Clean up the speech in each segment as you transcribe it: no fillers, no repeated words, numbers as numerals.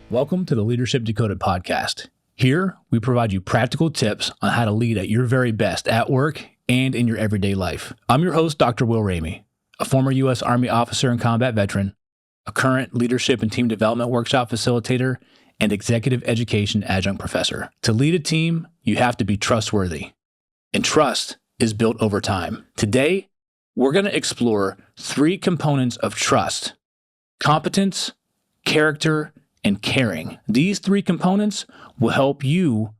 Welcome to the Leadership Decoded podcast. Here, we provide you practical tips on how to lead at your very best at work and in your everyday life. I'm your host, Dr. Will Ramey, a former U.S. Army officer and combat veteran, a current leadership and team development workshop facilitator, and executive education adjunct professor. To lead a team, you have to be trustworthy, and trust is built over time. Today, we're going to explore 3 components of trust: competence, character, and caring. These 3 components will help you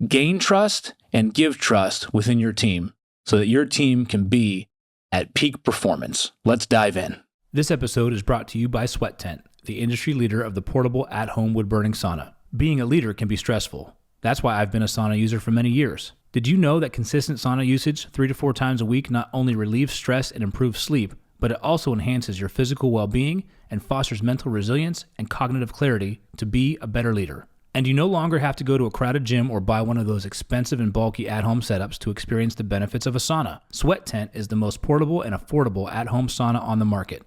gain trust and give trust within your team so that your team can be at peak performance. Let's dive in. This episode is brought to you by Sweat Tent, the industry leader of the portable at-home wood-burning sauna. Being a leader can be stressful. That's why I've been a sauna user for many years. Did you know that consistent sauna usage 3 to 4 times a week not only relieves stress and improves sleep, but it also enhances your physical well-being and fosters mental resilience and cognitive clarity to be a better leader? And you no longer have to go to a crowded gym or buy one of those expensive and bulky at-home setups to experience the benefits of a sauna. Sweat Tent is the most portable and affordable at-home sauna on the market.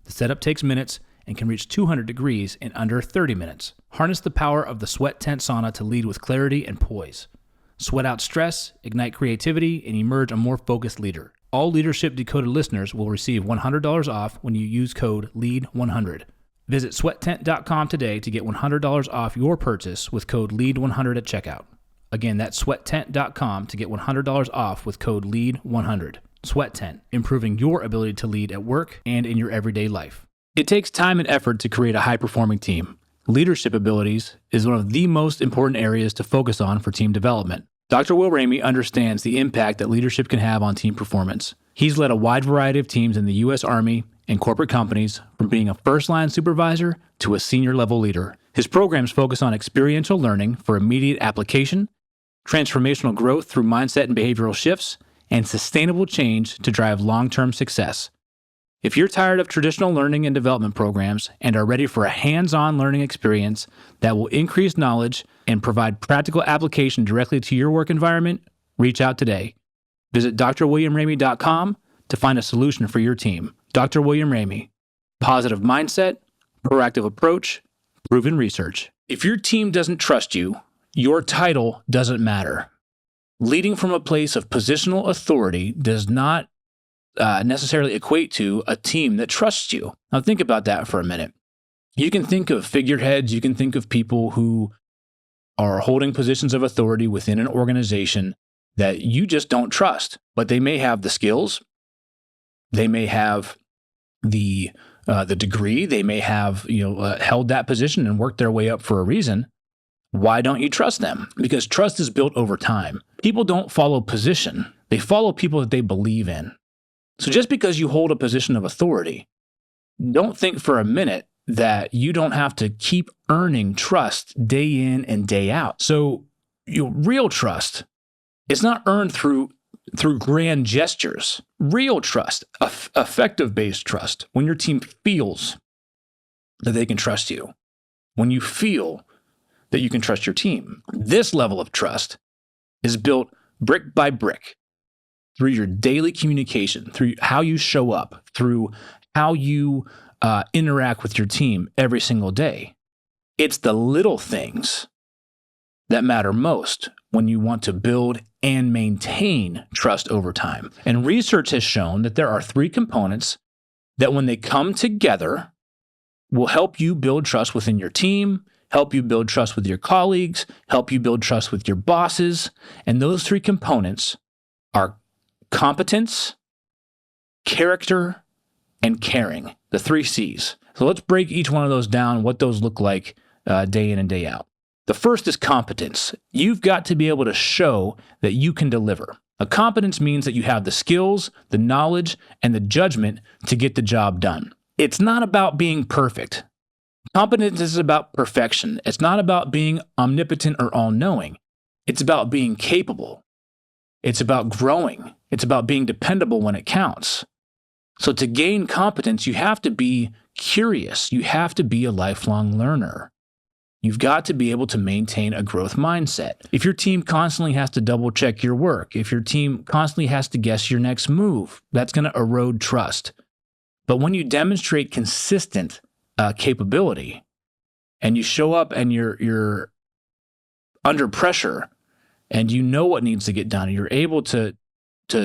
The setup takes minutes and can reach 200 degrees in under 30 minutes. Harness the power of the Sweat Tent sauna to lead with clarity and poise. Sweat out stress, ignite creativity, and emerge a more focused leader. All Leadership Decoded listeners will receive $100 off when you use code LEAD100. Visit sweattent.com today to get $100 off your purchase with code LEAD100 at checkout. Again, that's sweattent.com to get $100 off with code LEAD100. Sweat Tent, improving your ability to lead at work and in your everyday life. It takes time and effort to create a high-performing team. Leadership abilities is one of the most important areas to focus on for team development. Dr. Will Ramey understands the impact that leadership can have on team performance. He's led a wide variety of teams in the U.S. Army and corporate companies, from being a first-line supervisor to a senior-level leader. His programs focus on experiential learning for immediate application, transformational growth through mindset and behavioral shifts, and sustainable change to drive long-term success. If you're tired of traditional learning and development programs and are ready for a hands-on learning experience that will increase knowledge and provide practical application directly to your work environment, reach out today. Visit drwilliamramey.com to find a solution for your team. Dr. William Ramey. Positive mindset, proactive approach, proven research. If your team doesn't trust you, your title doesn't matter. Leading from a place of positional authority does not necessarily equate to a team that trusts you. Now think about that for a minute. You can think of figureheads, you can think of people who are holding positions of authority within an organization that you just don't trust, but they may have the skills, they may have the degree, they may have held that position and worked their way up for a reason. Why don't you trust them? Because trust is built over time. People don't follow position, they follow people that they believe in. So just because you hold a position of authority, don't think for a minute that you don't have to keep earning trust day in and day out. So real trust is not earned through grand gestures. Real trust, effective-based trust, when your team feels that they can trust you, when you feel that you can trust your team. This level of trust is built brick by brick through your daily communication, through how you show up, through how you interact with your team every single day. It's the little things that matter most when you want to build and maintain trust over time. And research has shown that there are 3 components that, when they come together, will help you build trust within your team, help you build trust with your colleagues, help you build trust with your bosses. And those 3 components are competence, character, and caring, the 3 C's. So let's break each one of those down, what those look like day in and day out. The first is competence. You've got to be able to show that you can deliver. A competence means that you have the skills, the knowledge, and the judgment to get the job done. It's not about being perfect. Competence is about perfection. It's not about being omnipotent or all-knowing. It's about being capable. It's about growing. It's about being dependable when it counts. So to gain competence, you have to be curious. You have to be a lifelong learner. You've got to be able to maintain a growth mindset. If your team constantly has to double check your work, if your team constantly has to guess your next move, that's going to erode trust. But when you demonstrate consistent capability and you show up and you're under pressure and you know what needs to get done, and you're able to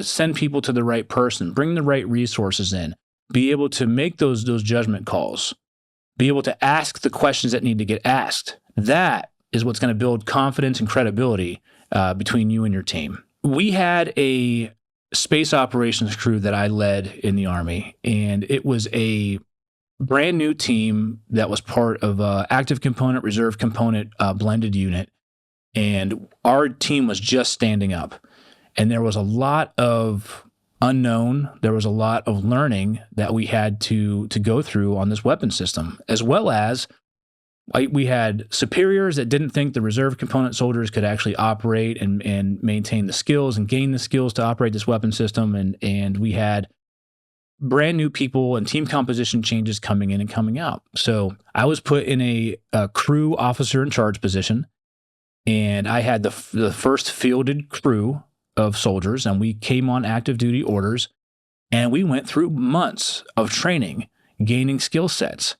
send people to the right person, bring the right resources in, be able to make those judgment calls, be able to ask the questions that need to get asked. That is what's going to build confidence and credibility between you and your team. We had a space operations crew that I led in the Army, and it was a brand new team that was part of a active component, reserve component, blended unit. And our team was just standing up. And there was a lot of unknown. There was a lot of learning that we had to go through on this weapon system, as well as we had superiors that didn't think the reserve component soldiers could actually operate and maintain the skills and gain the skills to operate this weapon system. And we had brand new people and team composition changes coming in and coming out. So I was put in a crew officer in charge position, and I had the first fielded crew of soldiers, and we came on active duty orders, and we went through months of training, gaining skill sets,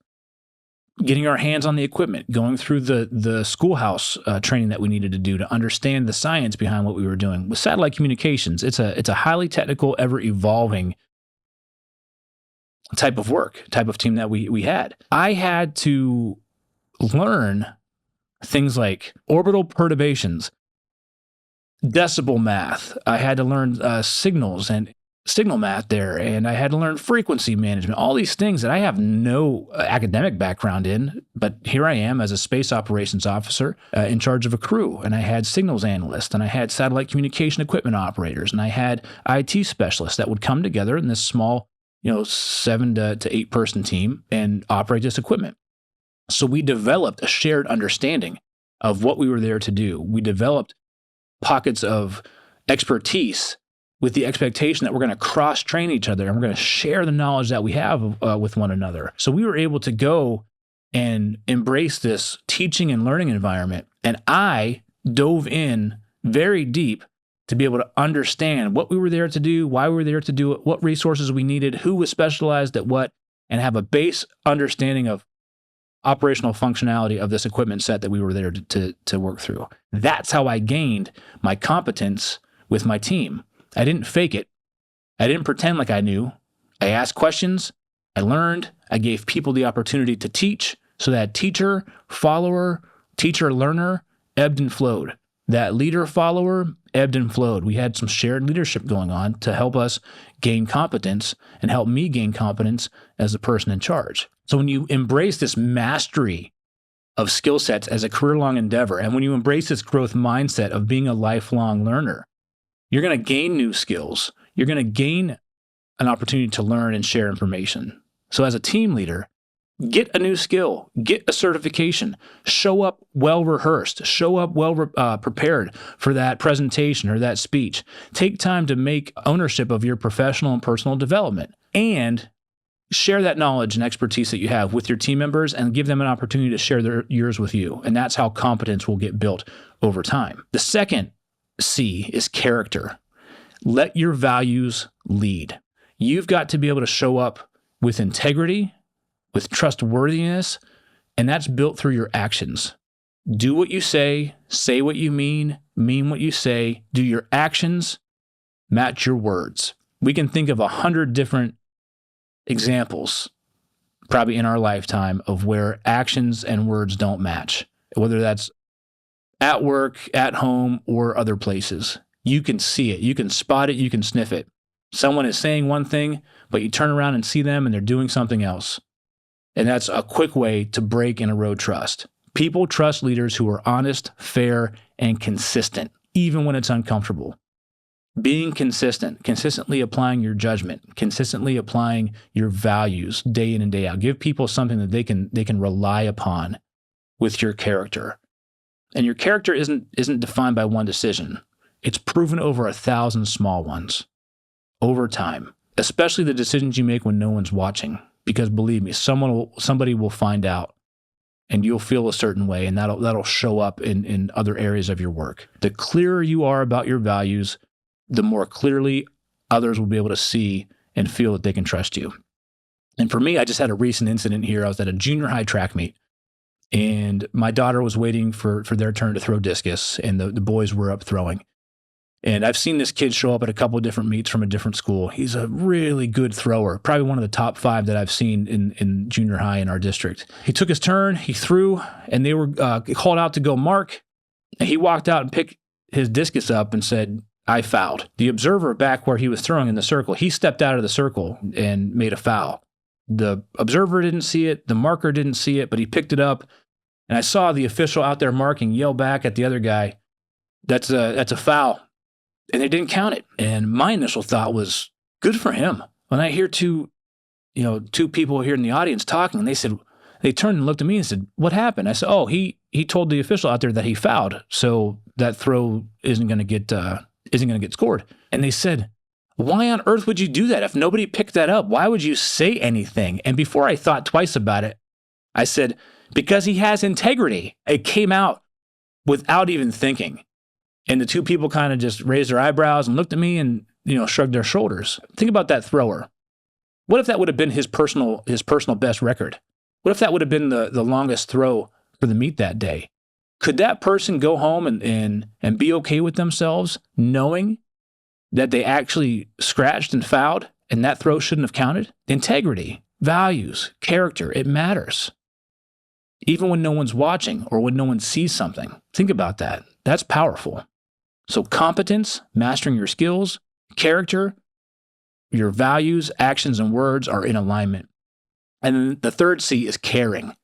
getting our hands on the equipment, going through the schoolhouse training that we needed to do to understand the science behind what we were doing. With satellite communications, it's a highly technical, ever evolving type of work, type of team that we had. I had to learn things like orbital perturbations, decibel math. I had to learn signals and signal math there, and I had to learn frequency management, all these things that I have no academic background in, but here I am as a space operations officer in charge of a crew, and I had signals analysts, and I had satellite communication equipment operators, and I had IT specialists that would come together in this small 7 to 8 person team and operate this equipment. So we developed a shared understanding of what we were there to do. We developed pockets of expertise with the expectation that we're going to cross-train each other and we're going to share the knowledge that we have with one another. So we were able to go and embrace this teaching and learning environment. And I dove in very deep to be able to understand what we were there to do, why we were there to do it, what resources we needed, who was specialized at what, and have a base understanding of operational functionality of this equipment set that we were there to work through. That's how I gained my competence with my team. I didn't fake it. I didn't pretend like I knew. I asked questions. I learned. I gave people the opportunity to teach. So that teacher, follower, teacher, learner ebbed and flowed. That leader, follower ebbed and flowed. We had some shared leadership going on to help us gain competence and help me gain competence as the person in charge. So when you embrace this mastery of skill sets as a career-long endeavor, and when you embrace this growth mindset of being a lifelong learner, you're going to gain new skills. You're going to gain an opportunity to learn and share information. So as a team leader, get a new skill, get a certification, show up well-rehearsed, show up well-prepared for that presentation or that speech. Take time to make ownership of your professional and personal development, and share that knowledge and expertise that you have with your team members and give them an opportunity to share yours with you. And that's how competence will get built over time. The second C is character. Let your values lead. You've got to be able to show up with integrity, with trustworthiness, and that's built through your actions. Do what you say what you mean what you say, do your actions match your words. We can think of 100 different examples, probably in our lifetime, of where actions and words don't match, whether that's at work, at home, or other places. You can see it, you can spot it, you can sniff it. Someone is saying one thing, but you turn around and see them and they're doing something else. And that's a quick way to break and erode trust. People trust leaders who are honest, fair, and consistent, even when it's uncomfortable. Being consistent, consistently applying your judgment, consistently applying your values day in and day out. Give people something that they can rely upon with your character. And your character isn't defined by one decision. It's proven over 1,000 small ones over time, especially the decisions you make when no one's watching. Because believe me, somebody will find out, and you'll feel a certain way, and that'll show up in other areas of your work. The clearer you are about your values, the more clearly others will be able to see and feel that they can trust you. And for me, I just had a recent incident here. I was at a junior high track meet, And my daughter was waiting for their turn to throw discus, and the boys were up throwing. And I've seen this kid show up at a couple of different meets from a different school. He's a really good thrower, probably one of the top 5 that I've seen in junior high in our district. He took his turn, he threw, and they were called out to go mark. And he walked out and picked his discus up and said, "I fouled." The observer back where he was throwing in the circle, he stepped out of the circle and made a foul. The observer didn't see it, the marker didn't see it, but he picked it up. And I saw the official out there marking yell back at the other guy, that's a foul. And they didn't count it. And my initial thought was, good for him. When I hear two people here in the audience talking, and they turned and looked at me and said, "What happened?" I said, "Oh, he told the official out there that he fouled, so that throw isn't going to get scored." And they said, "Why on earth would you do that? If nobody picked that up, why would you say anything?" And before I thought twice about it, I said, "Because he has integrity." It came out without even thinking. And the two people kind of just raised their eyebrows and looked at me and, shrugged their shoulders. Think about that thrower. What if that would have been his personal best record? What if that would have been the longest throw for the meet that day? Could that person go home and be okay with themselves knowing that they actually scratched and fouled and that throw shouldn't have counted? Integrity, values, character, it matters. Even when no one's watching or when no one sees something. Think about that. That's powerful. So competence, mastering your skills, character, your values, actions, and words are in alignment. And then the third C is caring,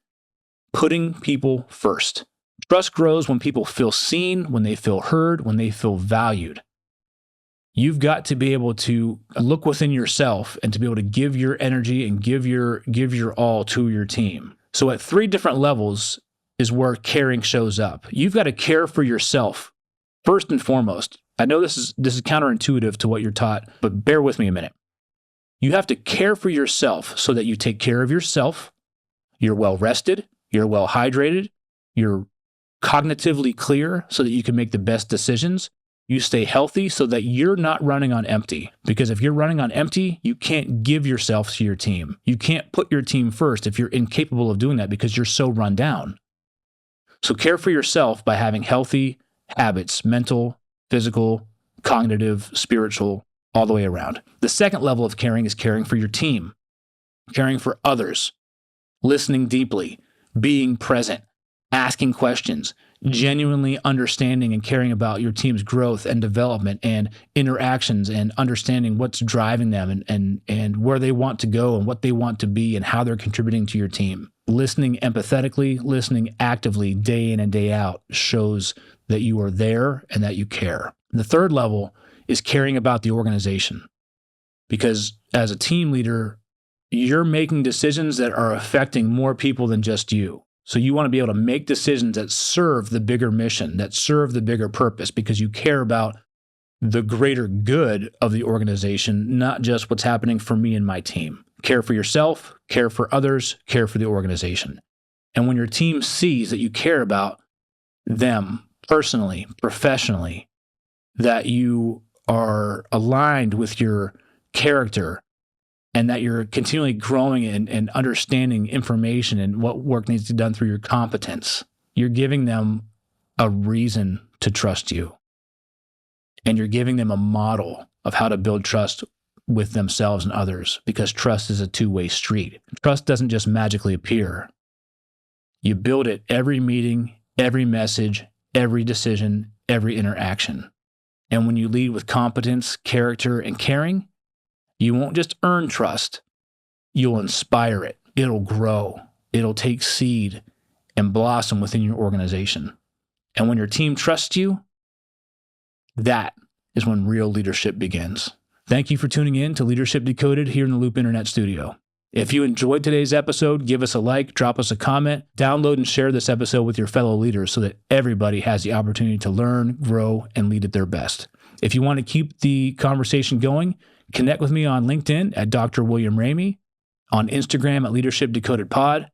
putting people first. Trust grows when people feel seen, when they feel heard, when they feel valued. You've got to be able to look within yourself and to be able to give your energy and give your all to your team. So at 3 different levels is where caring shows up. You've got to care for yourself first and foremost. I know this is counterintuitive to what you're taught, but bear with me a minute. You have to care for yourself so that you take care of yourself. You're well rested, you're well hydrated, you're cognitively clear so that you can make the best decisions. You stay healthy so that you're not running on empty. Because if you're running on empty, you can't give yourself to your team. You can't put your team first if you're incapable of doing that because you're so run down. So care for yourself by having healthy habits, mental, physical, cognitive, spiritual, all the way around. The second level of caring is caring for your team, caring for others, listening deeply, being present, asking questions, genuinely understanding and caring about your team's growth and development and interactions and understanding what's driving them and where they want to go and what they want to be and how they're contributing to your team. Listening empathetically, listening actively day in and day out shows that you are there and that you care. The third level is caring about the organization. Because as a team leader, you're making decisions that are affecting more people than just you. So you want to be able to make decisions that serve the bigger mission, that serve the bigger purpose, because you care about the greater good of the organization, not just what's happening for me and my team. Care for yourself, care for others, care for the organization. And when your team sees that you care about them personally, professionally, that you are aligned with your character, and that you're continually growing and understanding information and what work needs to be done through your competence, you're giving them a reason to trust you. And you're giving them a model of how to build trust with themselves and others, because trust is a two-way street. Trust doesn't just magically appear. You build it every meeting, every message, every decision, every interaction. And when you lead with competence, character, and caring, you won't just earn trust, you'll inspire it. It'll grow. It'll take seed and blossom within your organization. And when your team trusts you, that is when real leadership begins. Thank you for tuning in to Leadership Decoded here in the Loop Internet Studio. If you enjoyed today's episode, give us a like, drop us a comment, download and share this episode with your fellow leaders so that everybody has the opportunity to learn, grow, and lead at their best. If you want to keep the conversation going, connect with me on LinkedIn at Dr. William Ramey, on Instagram at Leadership Decoded Pod,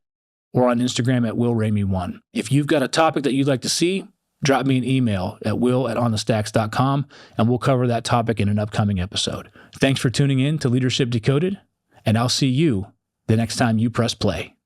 or on Instagram at Will Ramey 1. If you've got a topic that you'd like to see, drop me an email at will@onthestacks.com, and we'll cover that topic in an upcoming episode. Thanks for tuning in to Leadership Decoded, and I'll see you the next time you press play.